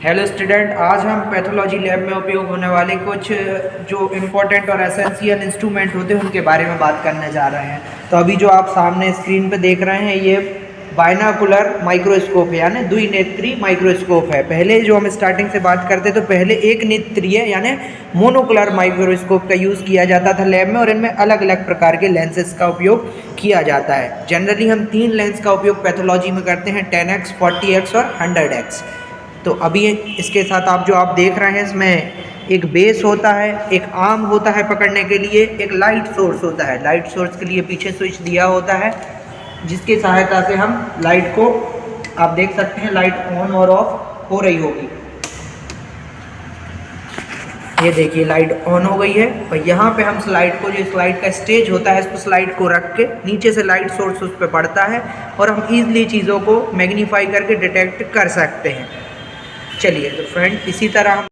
Hello student, आज हम pathology lab में उपयोग होने वाले कुछ जो इम्पोर्टेंट और एसेंशियल इंस्ट्रूमेंट होते हैं उनके बारे में बात करने जा रहे हैं। तो अभी जो आप सामने स्क्रीन पे देख रहे हैं ये बाइनोकुलर माइक्रोस्कोप है, यानी द्विनेत्री माइक्रोस्कोप है। पहले जो हम स्टार्टिंग से बात करते तो पहले एक नेत्रीय यानी मोनोकुलर माइक्रोस्कोप का यूज़ किया जाता था लैब में, और इनमें अलग अलग प्रकार के लेंसेज का उपयोग किया जाता है। जनरली हम 3 लेंस का उपयोग पैथोलॉजी में करते हैं, 10x, 40x और 100x। तो अभी इसके साथ आप देख रहे हैं, इसमें एक बेस होता है, एक आर्म होता है पकड़ने के लिए, एक लाइट सोर्स होता है। लाइट सोर्स के लिए पीछे स्विच दिया होता है जिसकी सहायता से हम लाइट को, आप देख सकते हैं लाइट ऑन और ऑफ हो रही होगी। ये देखिए लाइट ऑन हो गई है, और यहाँ पे हम स्लाइड को, जो स्लाइड का स्टेज होता है, इस स्लाइड को रख के नीचे से लाइट सोर्स उस पर पड़ता है और हम ईजिली चीज़ों को मैग्नीफाई करके डिटेक्ट कर सकते हैं। चलिए तो फ्रेंड, इसी तरह हम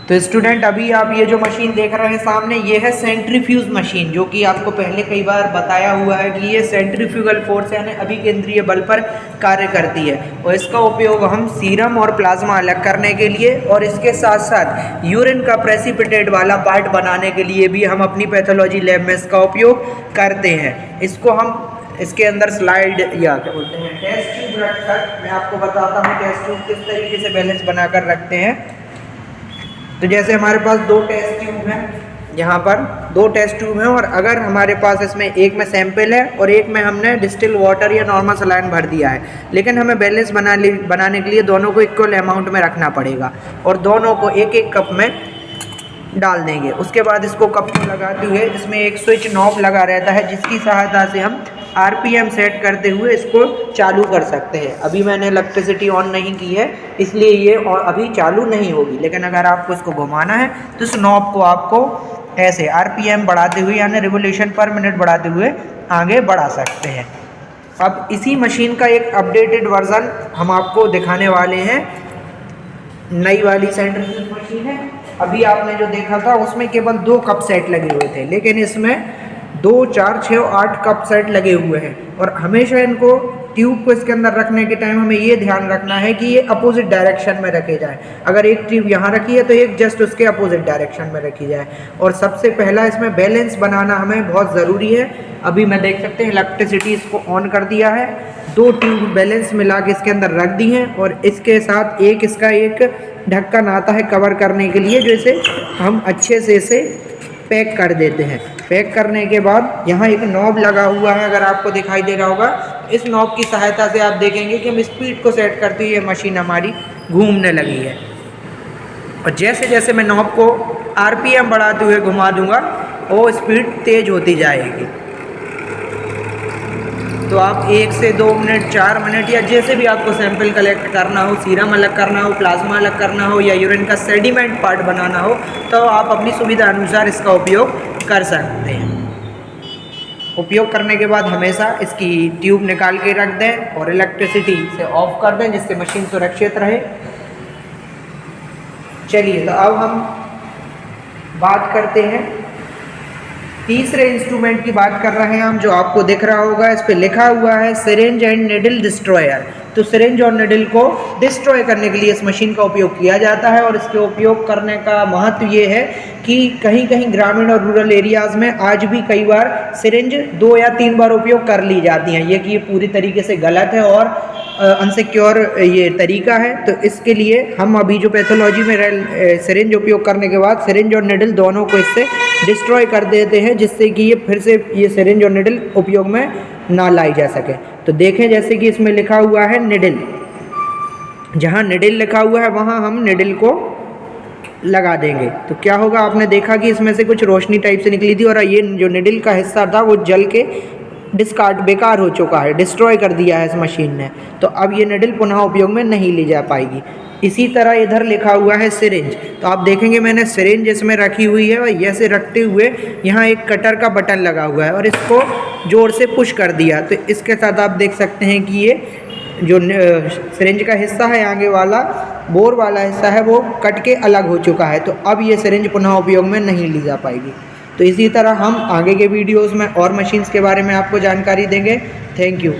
तो स्टूडेंट अभी आप ये जो मशीन देख रहे हैं सामने, ये है सेंट्रीफ्यूज मशीन, जो कि आपको पहले कई बार बताया हुआ है कि ये सेंट्रीफ्यूगल फोर्स यानी अभिकेंद्रीय बल पर कार्य करती है। और इसका उपयोग हम सीरम और प्लाज्मा अलग करने के लिए, और इसके साथ साथ यूरिन का प्रेसिपिटेट वाला पार्ट बनाने के लिए भी हम अपनी पैथोलॉजी लैब में इसका उपयोग करते हैं। इसको हम इसके अंदर स्लाइड या क्या बोलते हैं टेस्ट ट्यूब रखकर, मैं आपको बताता हूँ टेस्ट ट्यूब किस तरीके से बैलेंस बनाकर रखते हैं। तो जैसे हमारे पास 2 टेस्ट ट्यूब हैं, यहाँ पर 2 टेस्ट ट्यूब हैं, और अगर हमारे पास इसमें एक में सैंपल है और एक में हमने डिस्टिल वाटर या नॉर्मल सलाइन भर दिया है, लेकिन हमें बैलेंस बनाने के लिए दोनों को इक्वल अमाउंट में रखना पड़ेगा, और दोनों को एक एक कप में डाल देंगे। उसके बाद इसको कप में लगाते हुए इसमें एक स्विच नॉब लगा रहता है, जिसकी सहायता से हम आरपीएम सेट करते हुए इसको चालू कर सकते हैं। अभी मैंने इलेक्ट्रिसिटी ऑन नहीं की है, इसलिए ये और अभी चालू नहीं होगी, लेकिन अगर आपको इसको घुमाना है तो इस नॉब को आपको ऐसे आरपीएम बढ़ाते हुए यानी रिवोल्यूशन पर मिनट बढ़ाते हुए आगे बढ़ा सकते हैं। अब इसी मशीन का एक अपडेटेड वर्जन हम आपको दिखाने वाले हैं। नई वाली सेंट्रीफ्यूज मशीन है, अभी आपने जो देखा था उसमें केवल 2 कप सेट लगे हुए थे, लेकिन इसमें 2, 4, 6, 8 कप सेट लगे हुए हैं। और हमेशा इनको ट्यूब को इसके अंदर रखने के टाइम हमें ये ध्यान रखना है कि ये अपोजिट डायरेक्शन में रखे जाए। अगर एक ट्यूब यहाँ रखी है तो एक जस्ट उसके अपोजिट डायरेक्शन में रखी जाए। और सबसे पहला इसमें बैलेंस बनाना हमें बहुत ज़रूरी है। अभी मैं देख सकते हैं इलेक्ट्रिसिटी इसको ऑन कर दिया है, 2 ट्यूब बैलेंस मिला के इसके अंदर रख दी हैं, और इसके साथ एक इसका एक ढक्कन आता है कवर करने के लिए, जो इसे हम अच्छे से इसे पैक कर देते हैं। पैक करने के बाद यहाँ एक नॉब लगा हुआ है, अगर आपको दिखाई दे रहा होगा, इस नॉब की सहायता से आप देखेंगे कि हम स्पीड को सेट करते हुए मशीन हमारी घूमने लगी है। और जैसे जैसे मैं नॉब को आरपीएम बढ़ाते हुए घुमा दूंगा वो स्पीड तेज़ होती जाएगी। तो आप 1 से 2 मिनट, 4 मिनट, या जैसे भी आपको सैंपल कलेक्ट करना हो, सीरम अलग करना हो, प्लाज्मा अलग करना हो, या यूरिन का सेडिमेंट पार्ट बनाना हो, तो आप अपनी सुविधा अनुसार इसका उपयोग कर सकते हैं। उपयोग करने के बाद हमेशा इसकी ट्यूब निकाल के रख दें और इलेक्ट्रिसिटी से ऑफ कर दें, जिससे मशीन सुरक्षित रहे। चलिए तो अब हम बात करते हैं तीसरे इंस्ट्रूमेंट की बात कर रहे हैं हम, जो आपको दिख रहा होगा, इस पे लिखा हुआ है सिरिंज एंड निडल डिस्ट्रॉयर। तो सिरिंज और निडल को डिस्ट्रॉय करने के लिए इस मशीन का उपयोग किया जाता है, और इसके उपयोग करने का महत्व ये है कि कहीं कहीं ग्रामीण और रूरल एरियाज़ में आज भी कई बार सिरिंज 2 या 3 बार उपयोग कर ली जाती हैं। ये कि ये पूरी तरीके से गलत है और अनसिक्योर ये तरीका है। तो इसके लिए हम अभी जो पैथोलॉजी में सिरिंज उपयोग करने के बाद सिरिंज और निडल दोनों को इससे डिस्ट्रॉय कर देते हैं, जिससे कि ये फिर से ये सिरिंज और निडल उपयोग में ना लाई जा सके। तो देखें, जैसे कि इसमें लिखा हुआ है निडल, जहाँ निडल लिखा हुआ है वहाँ हम निडल को लगा देंगे। तो क्या होगा, आपने देखा कि इसमें से कुछ रोशनी टाइप से निकली थी, और ये जो निडल का हिस्सा था वो जल के डिस्कार्ड बेकार हो चुका है, डिस्ट्रॉय कर दिया है इस मशीन ने। तो अब ये निडल पुनः उपयोग में नहीं ली जा पाएगी। इसी तरह इधर लिखा हुआ है सिरिंज, तो आप देखेंगे मैंने सिरिंज इसमें रखी हुई है, और ऐसे रखते हुए यहाँ एक कटर का बटन लगा हुआ है, और इसको जोर से पुश कर दिया। तो इसके साथ आप देख सकते हैं कि ये जो सिरिंज का हिस्सा है, आगे वाला बोर वाला हिस्सा है, वो कट के अलग हो चुका है। तो अब ये सिरिंज पुनः उपयोग में नहीं ली जा पाएगी। तो इसी तरह हम आगे के वीडियोज़ में और मशीन्स के बारे में आपको जानकारी देंगे। Thank you.